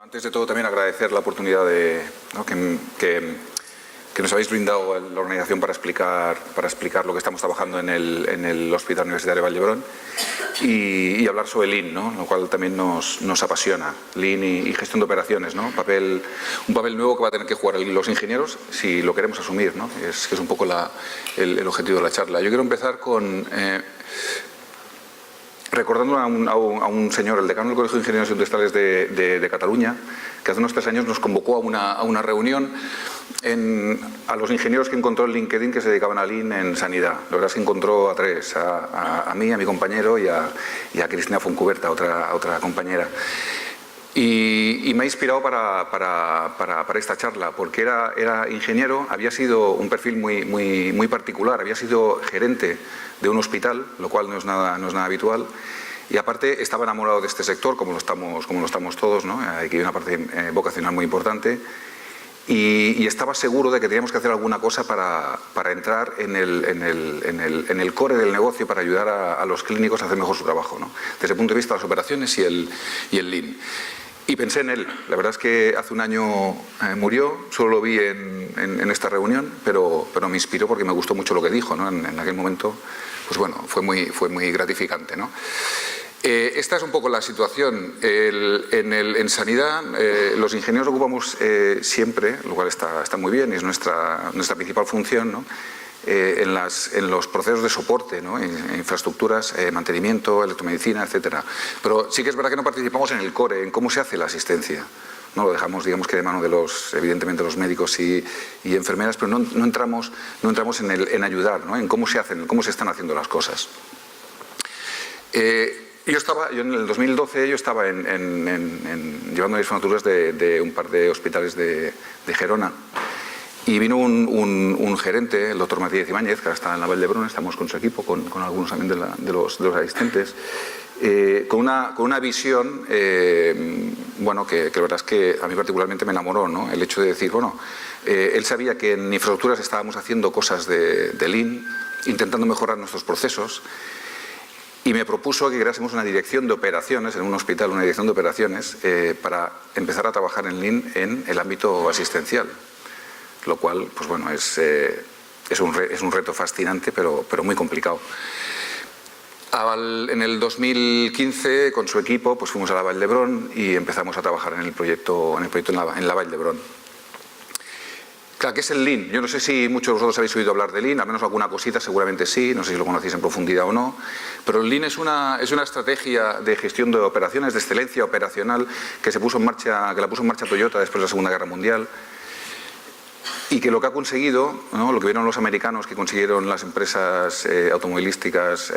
Antes de todo, también agradecer la oportunidad que nos habéis brindado a la organización para explicar lo que estamos trabajando en el Hospital Universitario Vall d'Hebron y hablar sobre Lean, ¿no? Lo cual también nos apasiona. Lean y gestión de operaciones, ¿no? Un papel nuevo que va a tener que jugar los ingenieros si lo queremos asumir, ¿no? Que es un poco el objetivo de la charla. Yo quiero empezar con... recordando a un señor, el decano del Colegio de Ingenieros Industriales de Cataluña, que hace unos 3 años nos convocó a una reunión a los ingenieros que encontró en LinkedIn que se dedicaban a Lean en sanidad. La verdad es que encontró a 3, a mí, a mi compañero y a Cristina Foncuberta, otra compañera. Y me ha inspirado para esta charla, porque era ingeniero, había sido un perfil muy particular, había sido gerente de un hospital, lo cual no es nada habitual, y aparte estaba enamorado de este sector, como lo estamos todos, ¿no? Aquí hay una parte vocacional muy importante, y estaba seguro de que teníamos que hacer alguna cosa para entrar en el core del negocio, para ayudar a los clínicos a hacer mejor su trabajo, ¿no? Desde el punto de vista de las operaciones y el Lean. Y pensé en él. La verdad es que hace un año murió, solo lo vi en esta reunión, pero me inspiró porque me gustó mucho lo que dijo, ¿no? En aquel momento, pues bueno, fue muy gratificante, ¿no? Esta es un poco la situación. En sanidad, los ingenieros ocupamos siempre, lo cual está muy bien y es nuestra principal función, ¿no? En los procesos de soporte, ¿no? En infraestructuras, mantenimiento, electromedicina, etcétera. Pero sí que es verdad que no participamos en el core, en cómo se hace la asistencia. No lo dejamos, digamos que de mano de evidentemente, los médicos y enfermeras, pero no entramos en ayudar, ¿no? En cómo se están haciendo las cosas. Yo en el 2012 estaba llevando mis fanaturas de un par de hospitales de Gerona. Y vino un gerente, el doctor Matías Ibáñez, que ahora está en la Vall d'Hebron, estamos con su equipo, con algunos también de los asistentes, con una visión, bueno, que la verdad es que a mí particularmente me enamoró, ¿no? El hecho de decir, bueno, él sabía que en infraestructuras estábamos haciendo cosas de Lean, intentando mejorar nuestros procesos, y me propuso que creásemos una dirección de operaciones, en un hospital, una dirección de operaciones, para empezar a trabajar en Lean en el ámbito asistencial. Lo cual, pues bueno, es un reto fascinante, pero muy complicado. En el 2015, con su equipo, pues fuimos a la Vall d'Hebron y empezamos a trabajar en el proyecto en la Vall d'Hebron. Claro, ¿qué es el Lean? Yo no sé si muchos de vosotros habéis oído hablar de Lean, al menos alguna cosita, seguramente sí, no sé si lo conocéis en profundidad o no, pero el Lean es una estrategia de gestión de operaciones, de excelencia operacional, que la puso en marcha Toyota después de la Segunda Guerra Mundial, y que lo que ha conseguido, ¿no? Lo que vieron los americanos, que consiguieron las empresas automovilísticas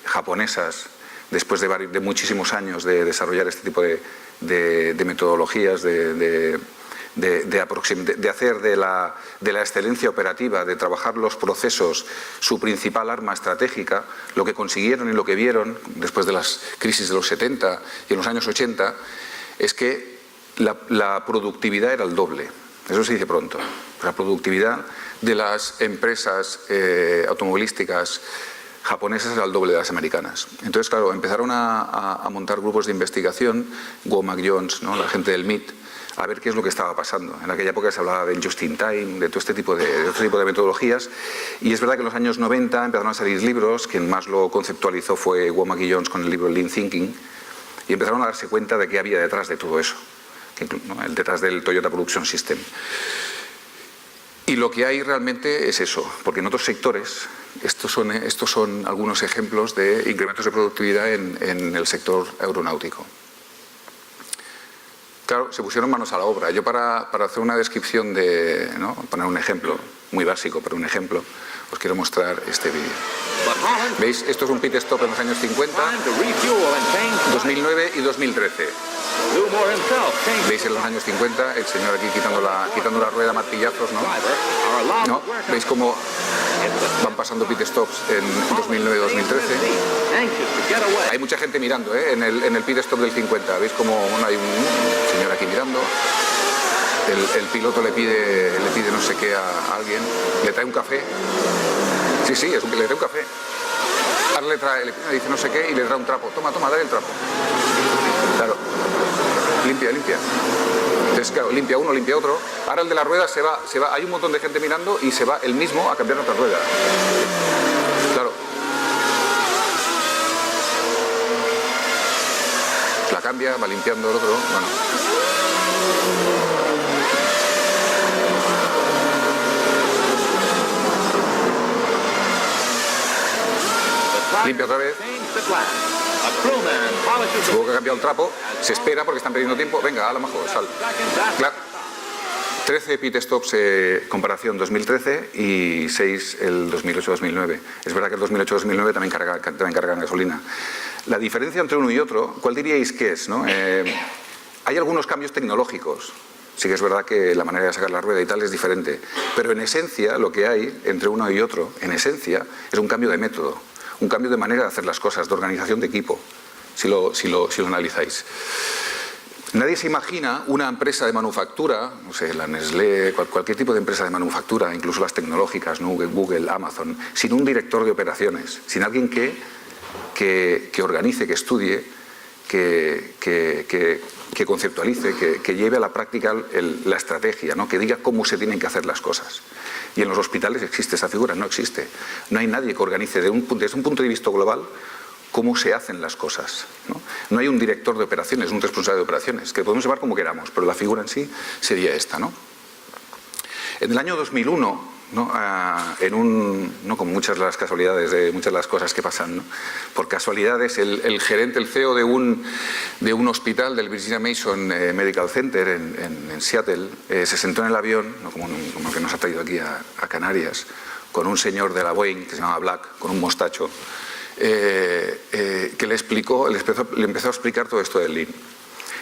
japonesas, después de muchísimos años de desarrollar este tipo de metodologías, de hacer de la excelencia operativa, de trabajar los procesos, su principal arma estratégica, lo que consiguieron y lo que vieron después de las crisis de los 70 y en los años 80, es que la productividad era el doble. Eso se dice pronto. La productividad de las empresas automovilísticas japonesas era el doble de las americanas. Entonces, claro, empezaron a montar grupos de investigación, Womack Jones, ¿no? La gente del MIT, a ver qué es lo que estaba pasando. En aquella época se hablaba del just in time, de todo este tipo de metodologías, y es verdad que en los años 90 empezaron a salir libros. Quien más lo conceptualizó fue Womack y Jones con el libro Lean Thinking, y empezaron a darse cuenta de qué había detrás de todo eso, ¿no? Detrás del Toyota Production System. Y lo que hay realmente es eso, porque en otros sectores, estos son algunos ejemplos de incrementos de productividad en el sector aeronáutico. Claro, se pusieron manos a la obra. Yo para hacer una descripción ¿no? Poner un ejemplo, muy básico, pero un ejemplo, os quiero mostrar este vídeo. ¿Veis? Esto es un pit stop en los años 50, 2009 y 2013. ¿Veis en los años 50 el señor aquí quitando la rueda a martillazos, ¿no? ¿Veis cómo van pasando pit stops en 2009 y 2013? Hay mucha gente mirando, en el pit stop del 50. ¿Veis cómo hay un señor aquí mirando? El piloto le pide no sé qué a alguien, le trae un café. Sí, le trae un café. Ahora le dice no sé qué y le trae un trapo. Toma, dale el trapo. Claro. limpia, limpia. Entonces, claro, limpia uno, limpia otro. Ahora el de la rueda se va, hay un montón de gente mirando y se va él mismo a cambiar otra rueda. Claro. La cambia, va limpiando el otro, bueno. Limpia otra vez. Supongo que ha cambiado el trapo. Se espera porque están perdiendo tiempo. Venga, a lo mejor, sal. Claro. 13 pit stops comparación 2013 y 6 el 2008-2009. Es verdad que el 2008-2009 también cargan gasolina. La diferencia entre uno y otro, ¿cuál diríais que es, no? Hay algunos cambios tecnológicos. Sí que es verdad que la manera de sacar la rueda y tal es diferente. Pero en esencia, lo que hay entre uno y otro, en esencia, es un cambio de método. Un cambio de manera de hacer las cosas, de organización de equipo, si lo analizáis. Nadie se imagina una empresa de manufactura, no sé, la Nestlé, cualquier tipo de empresa de manufactura, incluso las tecnológicas, ¿no? Google, Amazon, sin un director de operaciones, sin alguien que organice, que estudie, que conceptualice, que lleve a la práctica la estrategia, ¿no? Que diga cómo se tienen que hacer las cosas. Y en los hospitales existe esa figura, no existe. No hay nadie que organice desde un punto de vista global cómo se hacen las cosas, ¿no? No hay un director de operaciones, un responsable de operaciones, que podemos llamar como queramos, pero la figura en sí sería esta, ¿no? En el año 2001, ¿no? No con muchas de las casualidades de muchas de las cosas que pasan, ¿no? Por casualidades, el gerente, el CEO de un hospital del Virginia Mason Medical Center en Seattle se sentó en el avión, ¿no? como el que nos ha traído aquí a Canarias, con un señor de la Boeing que se llama Black, con un mostacho, que le empezó a explicar todo esto del Lean.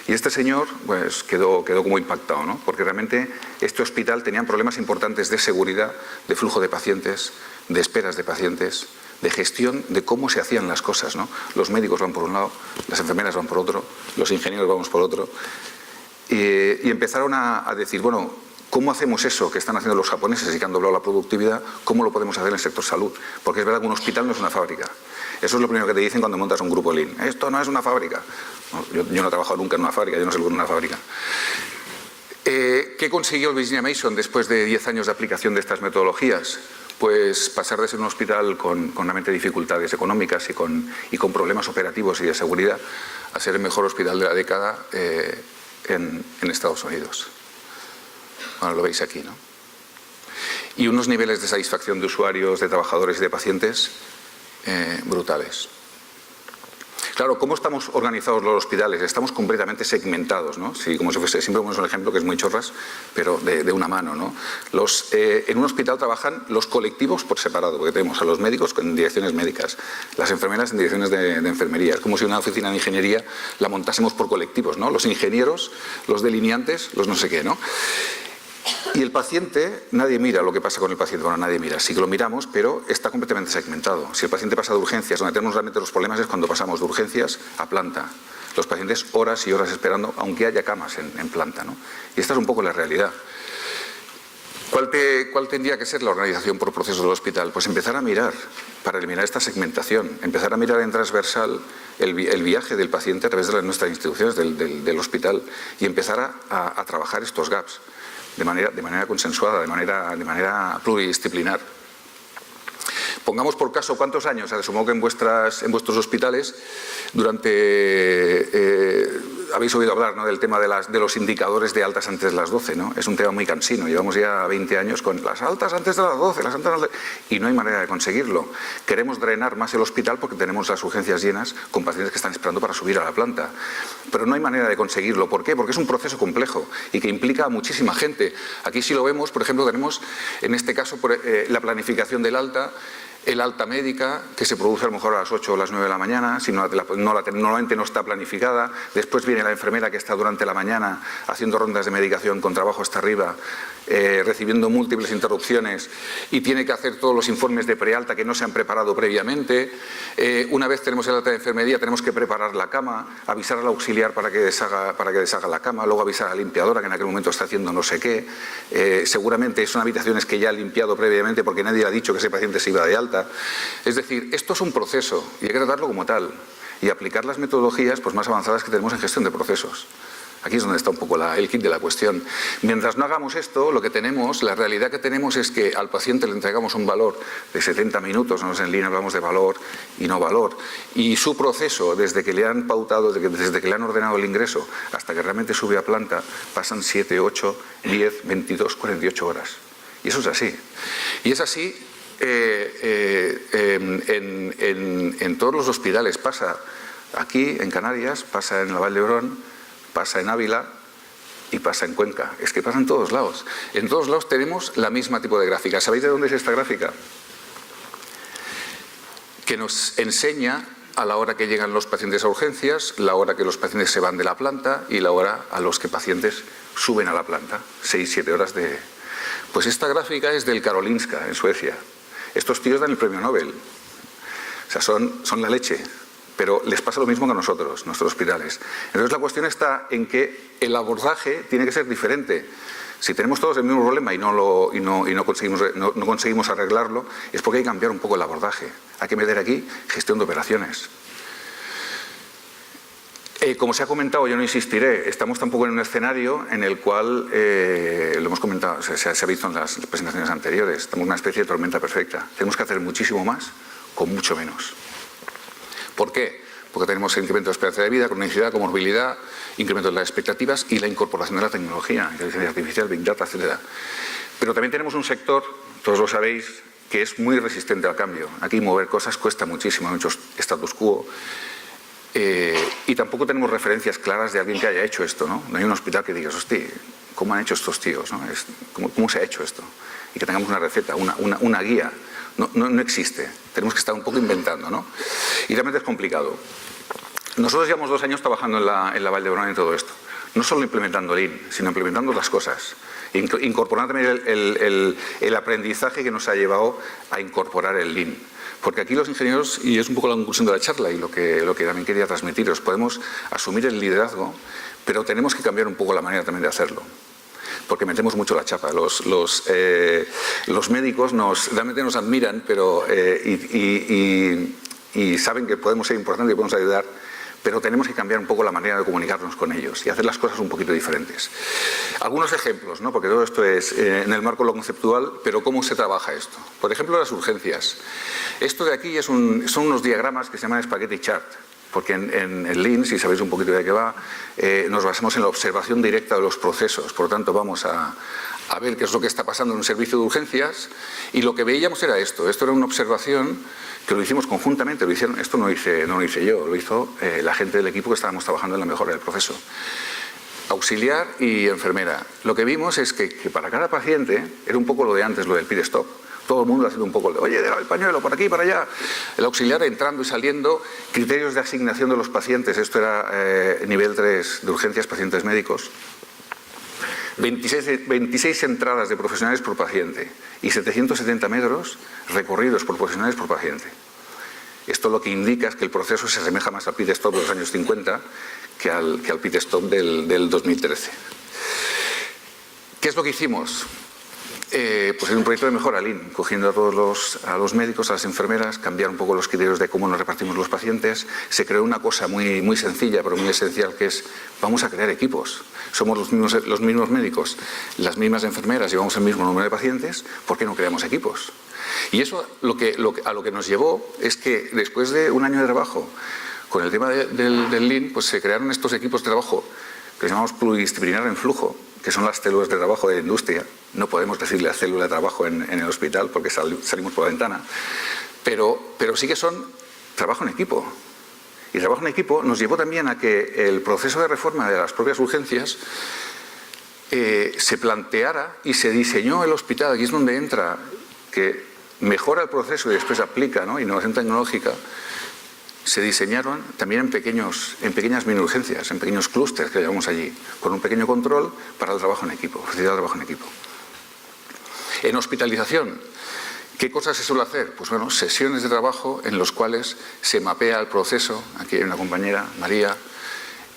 Y este señor pues, quedó como impactado, ¿no? Porque realmente este hospital tenía problemas importantes de seguridad, de flujo de pacientes, de esperas de pacientes, de gestión de cómo se hacían las cosas, ¿no? Los médicos van por un lado, las enfermeras van por otro, los ingenieros vamos por otro. Y empezaron a decir, bueno, ¿cómo hacemos eso que están haciendo los japoneses y que han doblado la productividad? ¿Cómo lo podemos hacer en el sector salud? Porque es verdad que un hospital no es una fábrica. Eso es lo primero que te dicen cuando montas un grupo Lean. Esto no es una fábrica. Yo no he trabajado nunca en una fábrica, yo no sé lo que es una fábrica. ¿Qué consiguió el Virginia Mason después de 10 años de aplicación de estas metodologías? Pues pasar de ser un hospital con realmente dificultades económicas y con problemas operativos y de seguridad a ser el mejor hospital de la década en Estados Unidos. Bueno, lo veis aquí, ¿no? Y unos niveles de satisfacción de usuarios, de trabajadores y de pacientes brutales. Claro, ¿cómo estamos organizados los hospitales? Estamos completamente segmentados, ¿no? Sí, como si fuese, siempre ponemos un ejemplo que es muy chorras, pero de una mano, ¿no? En un hospital trabajan los colectivos por separado, porque tenemos a los médicos en direcciones médicas, las enfermeras en direcciones de enfermería. Es como si una oficina de ingeniería la montásemos por colectivos, ¿no? Los ingenieros, los delineantes, los no sé qué, ¿no? Y el paciente, nadie mira lo que pasa con el paciente, bueno, nadie mira, sí que lo miramos, pero está completamente segmentado. Si el paciente pasa de urgencias, donde tenemos realmente los problemas es cuando pasamos de urgencias a planta. Los pacientes horas y horas esperando, aunque haya camas en planta, ¿no? Y esta es un poco la realidad. ¿Cuál tendría que ser la organización por procesos del hospital? Pues empezar a mirar, para eliminar esta segmentación, empezar a mirar en transversal el viaje del paciente a través de nuestras instituciones del hospital y empezar a trabajar estos gaps. De manera consensuada, de manera pluridisciplinar. Pongamos por caso cuántos años, supongo que en vuestros hospitales, habéis oído hablar, ¿no? Del tema de los indicadores de altas antes de las 12, ¿no? Es un tema muy cansino, llevamos ya 20 años con las altas antes de las 12, y no hay manera de conseguirlo. Queremos drenar más el hospital porque tenemos las urgencias llenas con pacientes que están esperando para subir a la planta. Pero no hay manera de conseguirlo. ¿Por qué? Porque es un proceso complejo y que implica a muchísima gente. Aquí si lo vemos, por ejemplo, tenemos en este caso la planificación del alta, el alta médica, que se produce a lo mejor a las 8 o las 9 de la mañana, si normalmente no está planificada. Después viene la enfermera que está durante la mañana haciendo rondas de medicación con trabajo hasta arriba, recibiendo múltiples interrupciones y tiene que hacer todos los informes de prealta que no se han preparado previamente. Una vez tenemos el alta de enfermería, tenemos que preparar la cama, avisar al auxiliar para que deshaga la cama, luego avisar a la limpiadora que en aquel momento está haciendo no sé qué. Seguramente son habitaciones que ya ha limpiado previamente porque nadie ha dicho que ese paciente se iba de alta. Es decir, esto es un proceso y hay que tratarlo como tal y aplicar las metodologías pues, más avanzadas que tenemos en gestión de procesos. Aquí es donde está un poco el kit de la cuestión. Mientras no hagamos esto, lo que tenemos, la realidad que tenemos es que al paciente le entregamos un valor de 70 minutos, nosotros en línea hablamos de valor y no valor, y su proceso, desde que le han pautado, desde que le han ordenado el ingreso, hasta que realmente sube a planta, pasan 7, 8, 10, 22, 48 horas. Y eso es así. Y es así en todos los hospitales. Pasa aquí, en Canarias, pasa en la Vall d'Hebron, pasa en Ávila y pasa en Cuenca. Es que pasa en todos lados. En todos lados tenemos la misma tipo de gráfica. ¿Sabéis de dónde es esta gráfica? Que nos enseña a la hora que llegan los pacientes a urgencias, la hora que los pacientes se van de la planta y la hora a los que pacientes suben a la planta. 6-7 horas de... Pues esta gráfica es del Karolinska, en Suecia. Estos tíos dan el premio Nobel. O sea, son la leche. Pero les pasa lo mismo que a nosotros, nuestros hospitales. Entonces la cuestión está en que el abordaje tiene que ser diferente. Si tenemos todos el mismo problema y no conseguimos arreglarlo, es porque hay que cambiar un poco el abordaje. Hay que meter aquí gestión de operaciones. Como se ha comentado, yo no insistiré, estamos tampoco en un escenario en el cual, lo hemos comentado, se ha visto en las presentaciones anteriores, estamos en una especie de tormenta perfecta. Tenemos que hacer muchísimo más con mucho menos. ¿Por qué? Porque tenemos el incremento de esperanza de vida, cronicidad, comorbilidad, incremento de las expectativas y la incorporación de la tecnología, inteligencia artificial, Big Data, etc. Pero también tenemos un sector, todos lo sabéis, que es muy resistente al cambio. Aquí mover cosas cuesta muchísimo, hay muchos status quo. Y tampoco tenemos referencias claras de alguien que haya hecho esto, ¿no? No hay un hospital que digas, hostia, ¿cómo han hecho estos tíos? ¿No? ¿Cómo se ha hecho esto? Y que tengamos una receta, una guía. No existe. Tenemos que estar un poco inventando, ¿no? Y realmente es complicado. Nosotros llevamos 2 años trabajando en la Vall d'Hebron en todo esto. No solo implementando Lean, sino implementando las cosas. Incorporando también el aprendizaje que nos ha llevado a incorporar el Lean. Porque aquí los ingenieros, y es un poco la conclusión de la charla y lo que también quería transmitiros, podemos asumir el liderazgo, pero tenemos que cambiar un poco la manera también de hacerlo. Porque metemos mucho la chapa. Los médicos realmente nos admiran y saben que podemos ser importantes y podemos ayudar, pero tenemos que cambiar un poco la manera de comunicarnos con ellos y hacer las cosas un poquito diferentes. Algunos ejemplos, ¿no? Porque todo esto es en el marco de lo conceptual, pero ¿cómo se trabaja esto? Por ejemplo, las urgencias. Esto de aquí son unos diagramas que se llaman spaghetti chart. Porque en Lean, si sabéis un poquito de qué va, nos basamos en la observación directa de los procesos. Por lo tanto, vamos a ver qué es lo que está pasando en un servicio de urgencias. Y lo que veíamos era esto. Esto era una observación que lo hicimos conjuntamente. Esto no lo hice yo, lo hizo la gente del equipo que estábamos trabajando en la mejora del proceso. Auxiliar y enfermera. Lo que vimos es que para cada paciente, era un poco lo de antes, lo del pit stop. Todo el mundo haciendo un poco de, oye, el pañuelo, por aquí, para allá. El auxiliar entrando y saliendo, criterios de asignación de los pacientes. Esto era nivel 3 de urgencias, pacientes médicos. 26 entradas de profesionales por paciente y 770 metros recorridos por profesionales por paciente. Esto lo que indica es que el proceso se asemeja más al pit stop de los años 50 que al pit stop del 2013. ¿Qué es lo que hicimos? Pues es un proyecto de mejora Lean, cogiendo a los médicos, a las enfermeras, cambiar un poco los criterios de cómo nos repartimos los pacientes. Se creó una cosa muy, muy sencilla, pero muy esencial, que es, vamos a crear equipos. Somos los mismos médicos, las mismas enfermeras, llevamos el mismo número de pacientes, ¿por qué no creamos equipos? Y eso a lo que nos llevó es que después de un año de trabajo con el tema del Lean, pues se crearon estos equipos de trabajo que llamamos pluridisciplinar en flujo, que son las células de trabajo de la industria. No podemos decirle a célula de trabajo en el hospital porque salimos por la ventana, pero sí que son trabajo en equipo. Y trabajo en equipo nos llevó también a que el proceso de reforma de las propias urgencias se planteara y se diseñó el hospital, aquí es donde entra, que mejora el proceso y después aplica, ¿no? Innovación tecnológica. Se diseñaron también en pequeñas mini urgencias, en pequeños clústeres que llevamos allí, con un pequeño control para el trabajo en equipo, facilitar el trabajo en equipo. En hospitalización, ¿qué cosas se suele hacer? Pues bueno, sesiones de trabajo en los cuales se mapea el proceso. Aquí hay una compañera, María,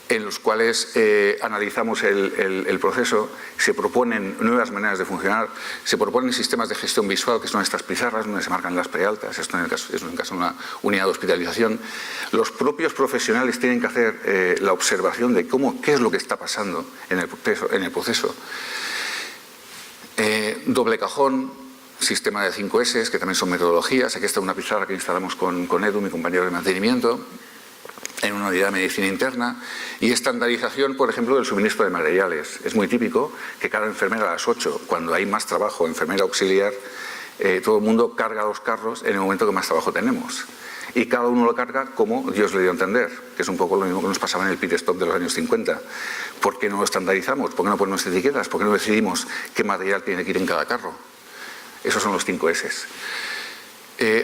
en los cuales analizamos el proceso, se proponen nuevas maneras de funcionar, se proponen sistemas de gestión visual, que son estas pizarras donde se marcan las prealtas, esto en el caso de una unidad de hospitalización. Los propios profesionales tienen que hacer la observación de qué es lo que está pasando en el proceso. Doble cajón, sistema de 5S, que también son metodologías. Aquí está una pizarra que instalamos con Edu, mi compañero de mantenimiento, en una unidad de medicina interna, y estandarización, por ejemplo, del suministro de materiales. Es muy típico que cada enfermera a las 8, cuando hay más trabajo, enfermera auxiliar, todo el mundo carga los carros en el momento que más trabajo tenemos. Y cada uno lo carga como Dios le dio a entender, que es un poco lo mismo que nos pasaba en el pit stop de los años 50. ¿Por qué no lo estandarizamos? ¿Por qué no ponemos etiquetas? ¿Por qué no decidimos qué material tiene que ir en cada carro? Esos son los 5 S.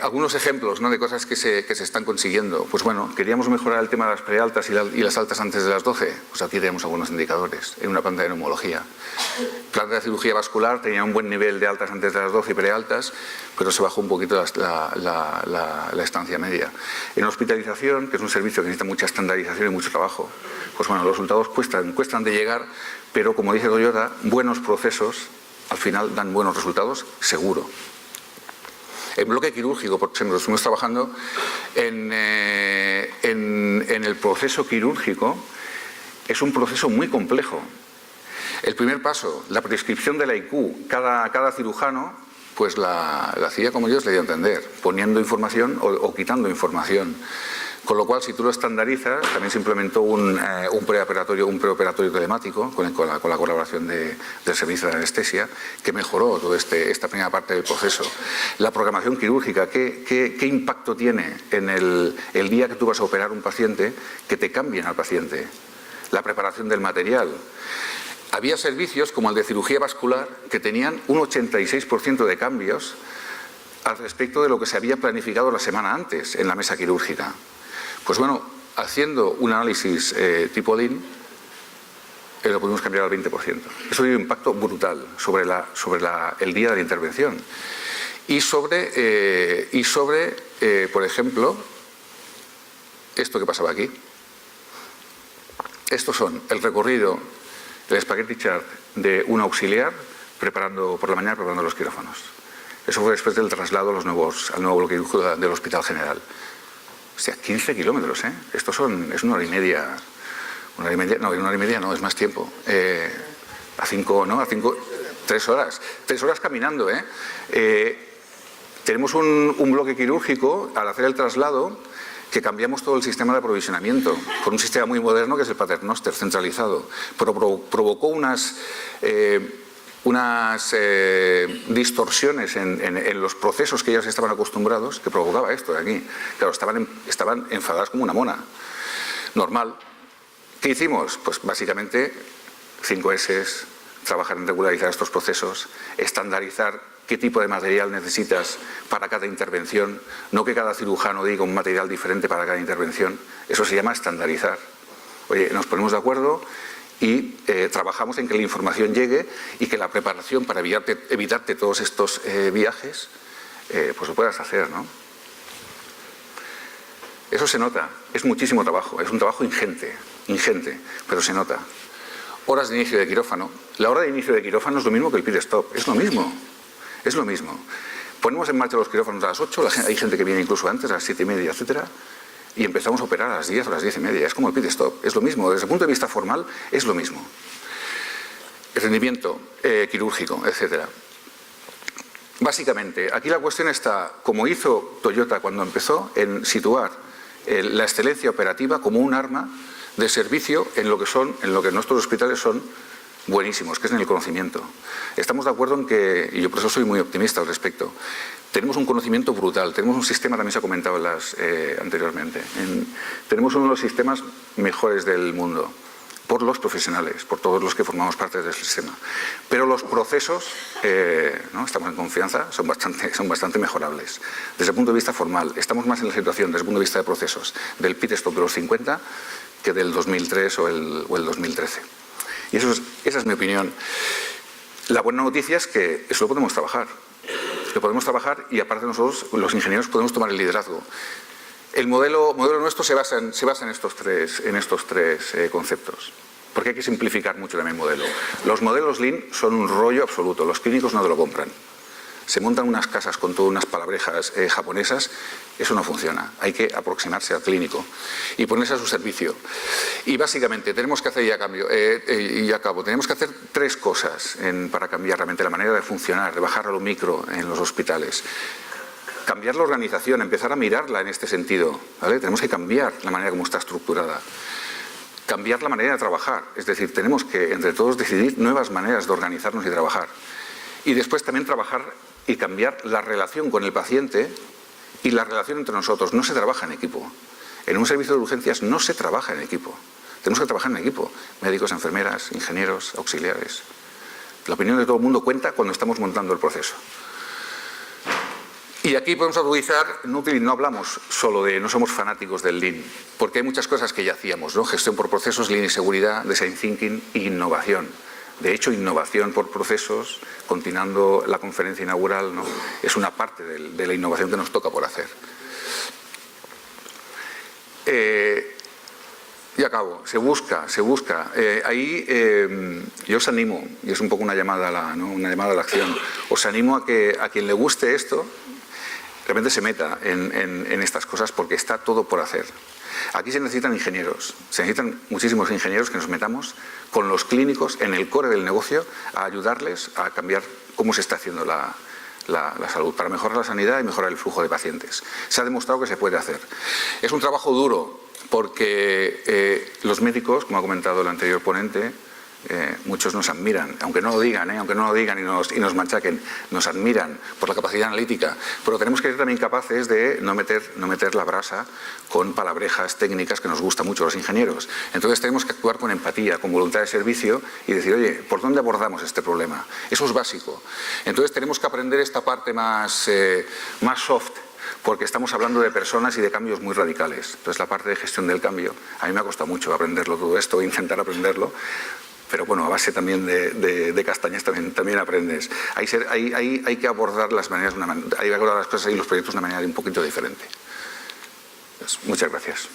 Algunos ejemplos, ¿no?, de cosas que se están consiguiendo. Pues bueno, queríamos mejorar el tema de las prealtas y las altas antes de las 12. Pues aquí tenemos algunos indicadores en una planta de neumología. Planta de cirugía vascular tenía un buen nivel de altas antes de las 12 y prealtas, pero se bajó un poquito la estancia media. En hospitalización, que es un servicio que necesita mucha estandarización y mucho trabajo, pues bueno, los resultados cuestan de llegar, pero como dice Toyota, buenos procesos al final dan buenos resultados, seguro. En bloque quirúrgico, por ejemplo, estuvimos trabajando en el proceso quirúrgico. Es un proceso muy complejo. El primer paso, la prescripción de la IQ, cada cirujano pues la hacía como Dios le dio a entender, poniendo información o quitando información. Con lo cual, si tú lo estandarizas, también se implementó un preoperatorio telemático con la colaboración del servicio de anestesia, que mejoró toda esta primera parte del proceso. La programación quirúrgica, ¿qué impacto tiene en el día que tú vas a operar un paciente, que te cambien al paciente? La preparación del material. Había servicios como el de cirugía vascular que tenían un 86% de cambios al respecto de lo que se había planificado la semana antes en la mesa quirúrgica. Pues bueno, haciendo un análisis tipo Lean, lo pudimos cambiar al 20%. Eso dio un impacto brutal sobre el día de la intervención. Y sobre por ejemplo, esto que pasaba aquí. Estos son el recorrido, el spaghetti chart de un auxiliar por la mañana preparando los quirófanos. Eso fue después del traslado al nuevo bloque del Hospital General. O sea, 15 kilómetros, ¿eh? Esto es una hora y media. Una hora y media no, es más tiempo. 3 horas. 3 horas caminando, ¿eh? Tenemos un bloque quirúrgico, al hacer el traslado, que cambiamos todo el sistema de aprovisionamiento por un sistema muy moderno que es el Paternoster centralizado. Pero provocó unas distorsiones en los procesos que ellos estaban acostumbrados, que provocaba esto de aquí. Claro, estaban enfadadas como una mona. Normal. ¿Qué hicimos? Pues básicamente 5 S, trabajar en regularizar estos procesos, estandarizar qué tipo de material necesitas para cada intervención, no que cada cirujano diga un material diferente para cada intervención. Eso se llama estandarizar. Oye, nos ponemos de acuerdo y trabajamos en que la información llegue y que la preparación para evitarte todos estos viajes, pues lo puedas hacer, ¿no? Eso se nota, es muchísimo trabajo, es un trabajo ingente, pero se nota. Horas de inicio de quirófano. La hora de inicio de quirófano es lo mismo que el pit stop, es lo mismo. Ponemos en marcha los quirófanos a las 8, hay gente que viene incluso antes, a las 7:30, etcétera. Y empezamos a operar a las 10 o a las 10:30. Es como el pit stop, es lo mismo. Desde el punto de vista formal, es lo mismo. El rendimiento quirúrgico, etc. Básicamente, aquí la cuestión está, como hizo Toyota cuando empezó, en situar la excelencia operativa como un arma de servicio en lo que nuestros hospitales son buenísimos, que es en el conocimiento. Estamos de acuerdo en que, y yo por eso soy muy optimista al respecto, tenemos un conocimiento brutal, tenemos un sistema, también se ha comentado anteriormente, tenemos uno de los sistemas mejores del mundo, por los profesionales, por todos los que formamos parte del sistema. Pero los procesos, ¿no?, estamos en confianza, son bastante mejorables. Desde el punto de vista formal, estamos más en la situación, desde el punto de vista de procesos, del pit stop de los 50 que del 2003 o el 2013. Y esa es mi opinión. La buena noticia es que eso lo podemos trabajar. Lo podemos trabajar y aparte nosotros, los ingenieros, podemos tomar el liderazgo. El modelo nuestro se basa en estos tres conceptos. Porque hay que simplificar mucho también el modelo. Los modelos Lean son un rollo absoluto, los clínicos no te lo compran. Se montan unas casas con todas unas palabrejas japonesas, eso no funciona. Hay que aproximarse al clínico y ponerse a su servicio. Y básicamente tenemos que hacer, y acabo, tenemos que hacer tres cosas para cambiar realmente la manera de funcionar, de bajar a lo micro en los hospitales. Cambiar la organización, empezar a mirarla en este sentido, ¿vale? Tenemos que cambiar la manera como está estructurada. Cambiar la manera de trabajar, es decir, tenemos que entre todos decidir nuevas maneras de organizarnos y trabajar. Y después también trabajar y cambiar la relación con el paciente y la relación entre nosotros. No se trabaja en equipo. En un servicio de urgencias no se trabaja en equipo. Tenemos que trabajar en equipo. Médicos, enfermeras, ingenieros, auxiliares. La opinión de todo el mundo cuenta cuando estamos montando el proceso. Y aquí podemos utilizar, no hablamos solo no somos fanáticos del Lean, porque hay muchas cosas que ya hacíamos, ¿no? Gestión por procesos, Lean y seguridad, Design Thinking e innovación. De hecho, innovación por procesos, continuando la conferencia inaugural, ¿no? Es una parte de la innovación que nos toca por hacer. Y acabo, se busca. Ahí yo os animo, y es un poco una llamada a la acción, os animo a que a quien le guste esto, realmente se meta en estas cosas porque está todo por hacer. Aquí se necesitan ingenieros, se necesitan muchísimos ingenieros que nos metamos con los clínicos en el core del negocio a ayudarles a cambiar cómo se está haciendo la salud, para mejorar la sanidad y mejorar el flujo de pacientes. Se ha demostrado que se puede hacer. Es un trabajo duro porque los médicos, como ha comentado el anterior ponente, muchos nos admiran, aunque no lo digan y nos machaquen, nos admiran por la capacidad analítica, pero tenemos que ser también capaces de no meter la brasa con palabrejas técnicas que nos gusta mucho a los ingenieros. Entonces tenemos que actuar con empatía, con voluntad de servicio y decir, oye, ¿por dónde abordamos este problema? Eso es básico. Entonces tenemos que aprender esta parte más soft, porque estamos hablando de personas y de cambios muy radicales. Entonces la parte de gestión del cambio, a mí me ha costado mucho aprenderlo todo esto, intentar aprenderlo, pero bueno, a base también de castañas también aprendes. Hay que abordar las cosas y los proyectos de una manera un poquito diferente. Pues, muchas gracias.